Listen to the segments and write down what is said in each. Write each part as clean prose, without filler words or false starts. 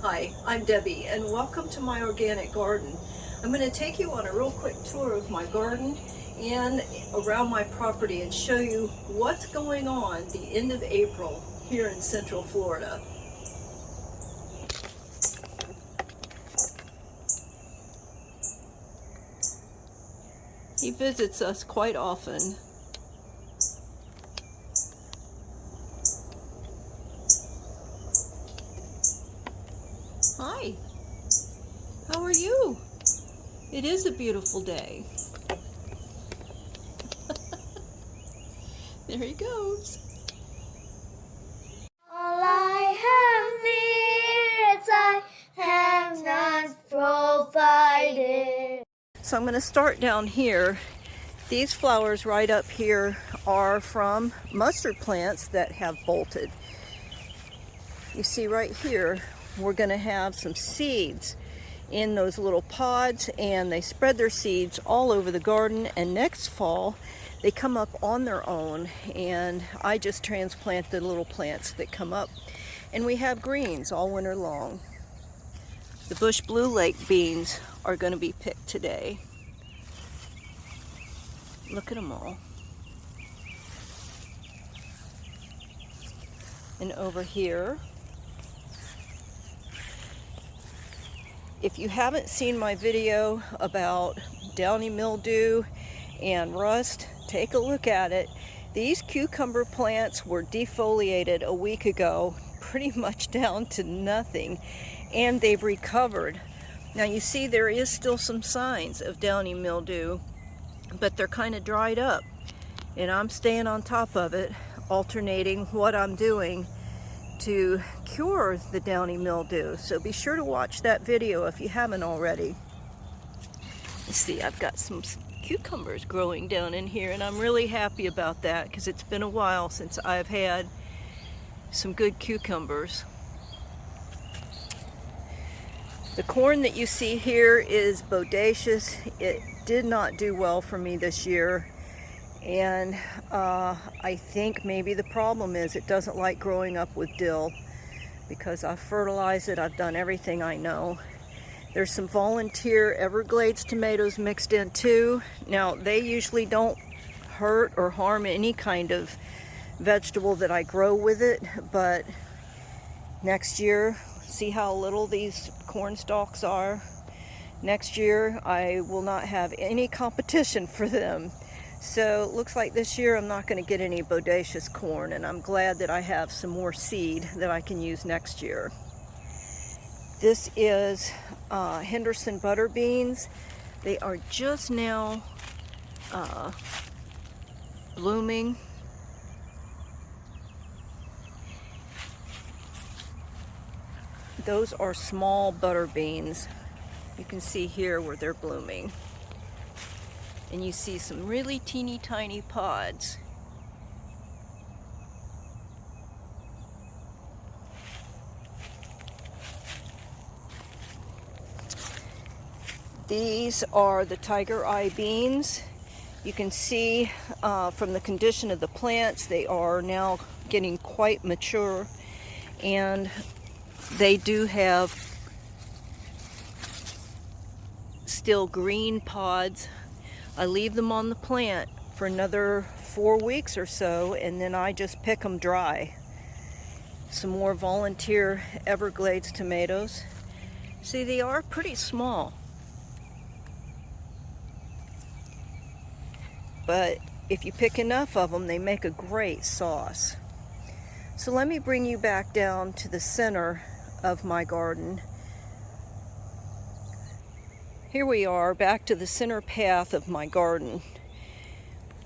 Hi, I'm Debbie and welcome to my organic garden. I'm going to take you on a real quick tour of my garden and around my property and show you what's going on the end of April here in Central Florida. He visits us quite often. Hi, how are you? It is a beautiful day. There he goes. All I have needs I have not provided. So I'm going to start down here. These flowers right up here are from mustard plants that have bolted. You see right here, we're going to have some seeds in those little pods, and they spread their seeds all over the garden, and next fall they come up on their own, and I just transplant the little plants that come up, and we have greens all winter long. The bush blue lake beans are going to be picked today. Look at them all. And over here, if you haven't seen my video about downy mildew and rust, take a look at it. These cucumber plants were defoliated a week ago, pretty much down to nothing, and they've recovered. Now you see there is still some signs of downy mildew, but they're kind of dried up, and I'm staying on top of it, alternating what I'm doing to cure the downy mildew. So be sure to watch that video if you haven't already. You see, I've got some cucumbers growing down in here, and I'm really happy about that because it's been a while since I've had some good cucumbers. The corn that you see here is bodacious. It did not do well for me this year, and I think maybe the problem is it doesn't like growing up with dill, because I've fertilized it, I've done everything I know. There's some volunteer Everglades tomatoes mixed in too. Now they usually don't hurt or harm any kind of vegetable that I grow with it, but next year, see how little these corn stalks are? Next year I will not have any competition for them. So it looks like this year I'm not going to get any bodacious corn, and I'm glad that I have some more seed that I can use next year. This is Henderson butter beans. They are just now blooming. Those are small butter beans. You can see here where they're blooming. And you see some really teeny tiny pods. These are the tiger eye beans. You can see from the condition of the plants, they are now getting quite mature, and they do have still green pods. I leave them on the plant for another 4 weeks or so, and then I just pick them dry. Some more volunteer Everglades tomatoes. See, they are pretty small, but if you pick enough of them, they make a great sauce. So let me bring you back down to the center of my garden. Here we are, back to the center path of my garden.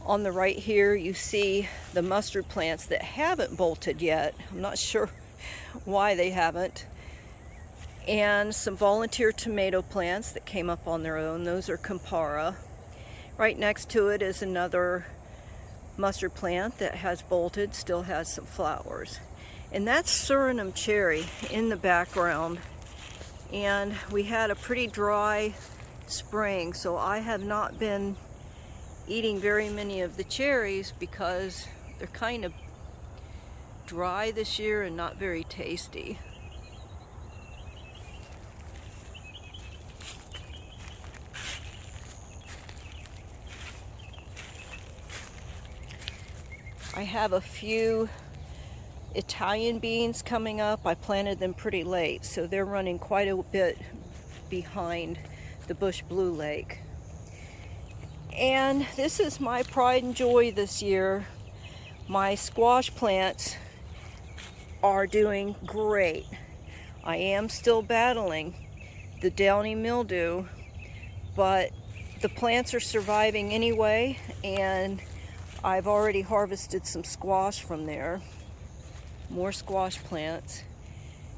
On the right here, you see the mustard plants that haven't bolted yet. I'm not sure why they haven't. And some volunteer tomato plants that came up on their own. Those are Campara. Right next to it is another mustard plant that has bolted, still has some flowers. And that's Suriname cherry in the background. And we had a pretty dry spring, so I have not been eating very many of the cherries because they're kind of dry this year and not very tasty. I have a few Italian beans coming up. I planted them pretty late, so they're running quite a bit behind the bush blue lake. And this is my pride and joy this year. My squash plants are doing great. I am still battling the downy mildew, but the plants are surviving anyway, and I've already harvested some squash from there. More squash plants.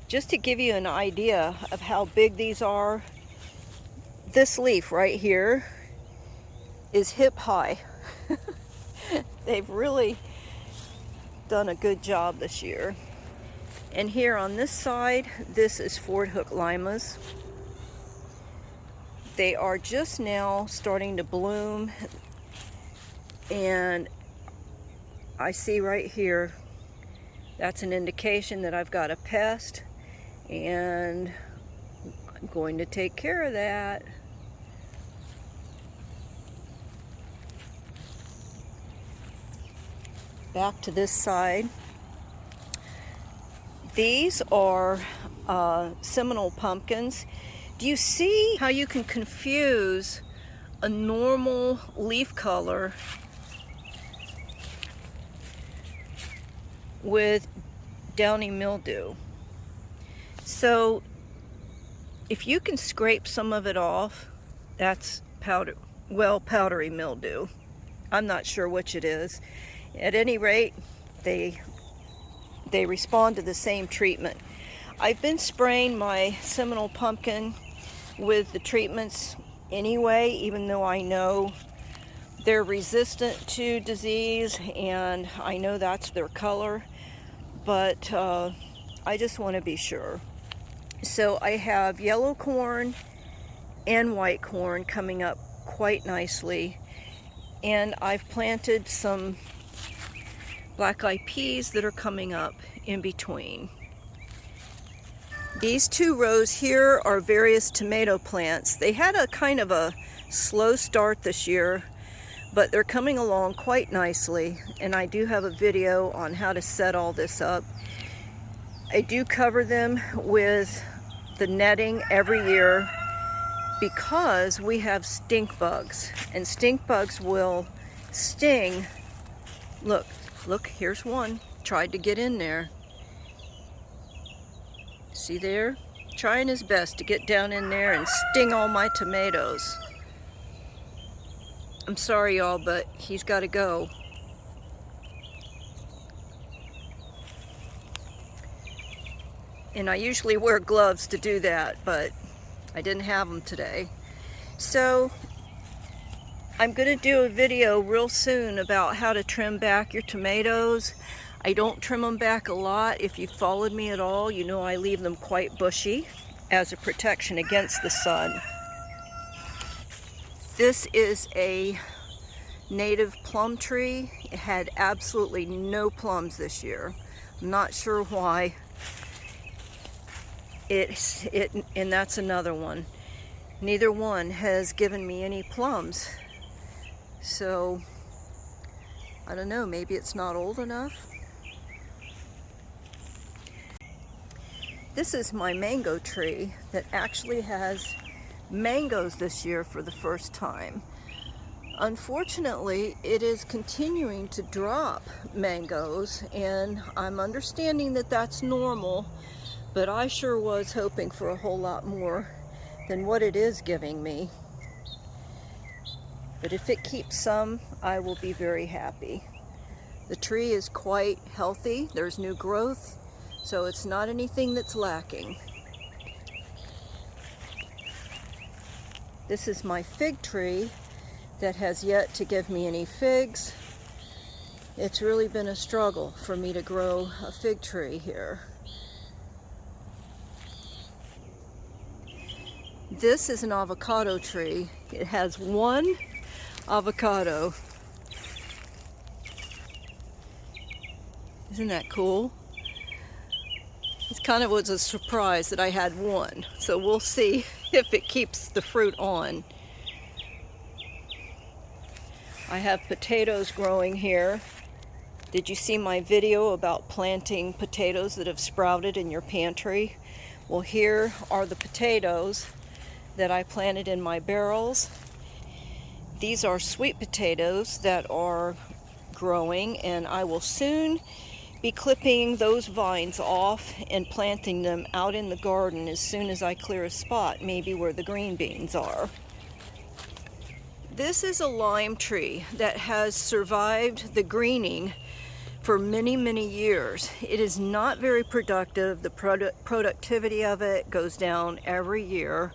Just to give you an idea of how big these are, this leaf right here is hip high. They've really done a good job this year. And here on this side, this is Ford Hook limas. They are just now starting to bloom, and I see right here, that's an indication that I've got a pest, and I'm going to take care of that. Back to this side. These are Seminole pumpkins. Do you see how you can confuse a normal leaf color with downy mildew? So if you can scrape some of it off, that's powdery mildew. I'm not sure which it is. At any rate, they respond to the same treatment. I've been spraying my Seminole pumpkin with the treatments anyway, even though I know they're resistant to disease and I know that's their color, but I just want to be sure. So I have yellow corn and white corn coming up quite nicely, and I've planted some black-eyed peas that are coming up in between. These two rows here are various tomato plants. They had a kind of a slow start this year, but they're coming along quite nicely, and I do have a video on how to set all this up. I do cover them with the netting every year because we have stink bugs, and stink bugs will sting. Look, here's one. Tried to get in there. See there? Trying his best to get down in there and sting all my tomatoes. I'm sorry, y'all, but he's got to go. And I usually wear gloves to do that, but I didn't have them today. So I'm going to do a video real soon about how to trim back your tomatoes. I don't trim them back a lot. If you've followed me at all, you know I leave them quite bushy as a protection against the sun. This is a native plum tree. It had absolutely no plums this year. I'm not sure why. And that's another one. Neither one has given me any plums. So, I don't know, maybe it's not old enough. This is my mango tree that actually has mangoes this year for the first time. Unfortunately, it is continuing to drop mangoes, and I'm understanding that that's normal, but I sure was hoping for a whole lot more than what it is giving me. But if it keeps some, I will be very happy. The tree is quite healthy. There's new growth, so it's not anything that's lacking. This is my fig tree that has yet to give me any figs. It's really been a struggle for me to grow a fig tree here. This is an avocado tree. It has one avocado. Isn't that cool? It kind of was a surprise that I had one, so we'll see if it keeps the fruit on. I have potatoes growing here. Did you see my video about planting potatoes that have sprouted in your pantry? Well, here are the potatoes that I planted in my barrels. These are sweet potatoes that are growing, and I will soon be clipping those vines off and planting them out in the garden as soon as I clear a spot, maybe where the green beans are. This is a lime tree that has survived the greening for many, many years. It is not very productive. The productivity of it goes down every year.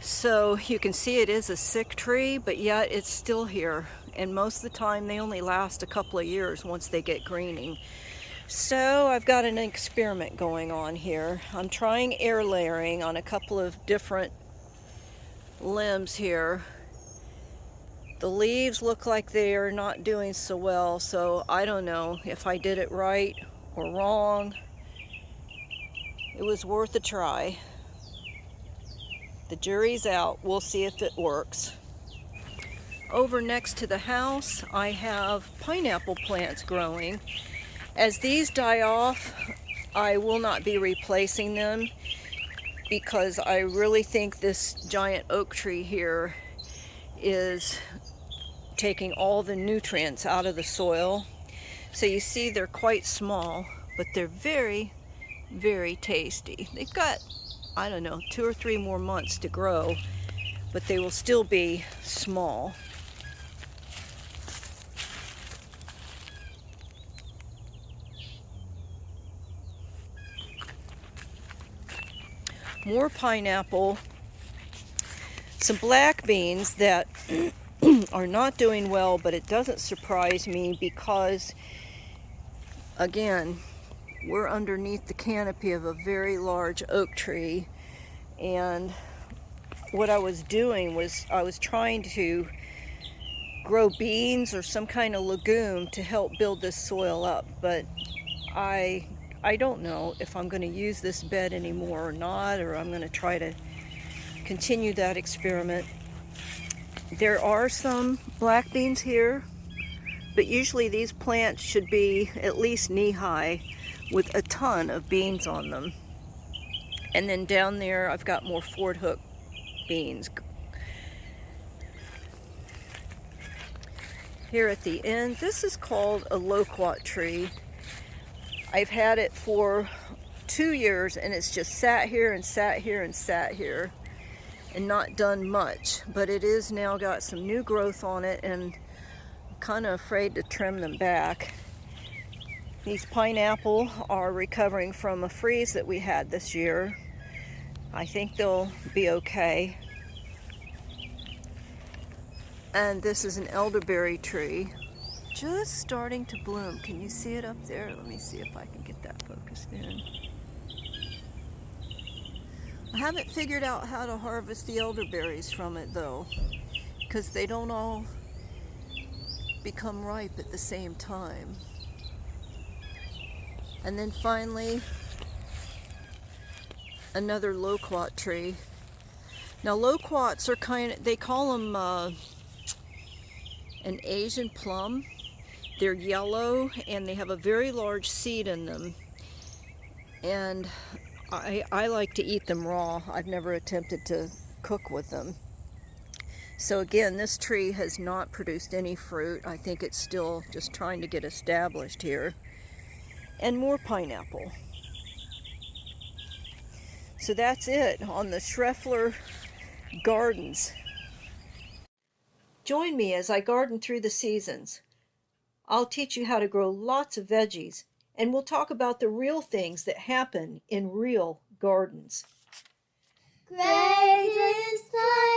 So you can see it is a sick tree, but yet it's still here. And most of the time they only last a couple of years once they get greening. So I've got an experiment going on here. I'm trying air layering on a couple of different limbs here. The leaves look like they are not doing so well, so I don't know if I did it right or wrong. It was worth a try. The jury's out. We'll see if it works. Over next to the house, I have pineapple plants growing. As these die off, I will not be replacing them because I really think this giant oak tree here is taking all the nutrients out of the soil. So you see they're quite small, but they're very, very tasty. They've got, I don't know, 2 or 3 more months to grow, but they will still be small. More pineapple, some black beans that are not doing well, but it doesn't surprise me because, again, we're underneath the canopy of a very large oak tree, and what I was doing was I was trying to grow beans or some kind of legume to help build this soil up, but I don't know if I'm going to use this bed anymore or not, or I'm going to try to continue that experiment. There are some black beans here, but usually these plants should be at least knee-high with a ton of beans on them. And then down there I've got more Ford Hook beans. Here at the end, this is called a loquat tree. I've had it for 2 years and it's just sat here and sat here and sat here and not done much, but it is now got some new growth on it, and I'm kind of afraid to trim them back. These pineapple are recovering from a freeze that we had this year. I think they'll be okay. And this is an elderberry tree, just starting to bloom. Can you see it up there? Let me see if I can get that focused in. I haven't figured out how to harvest the elderberries from it though, because they don't all become ripe at the same time. And then finally, another loquat tree. Now loquats are they call them an Asian plum. They're yellow and they have a very large seed in them. And I like to eat them raw. I've never attempted to cook with them. So again, this tree has not produced any fruit. I think it's still just trying to get established here. And more pineapple. So that's it on the Schreffler Gardens. Join me as I garden through the seasons. I'll teach you how to grow lots of veggies, and we'll talk about the real things that happen in real gardens. Great is thy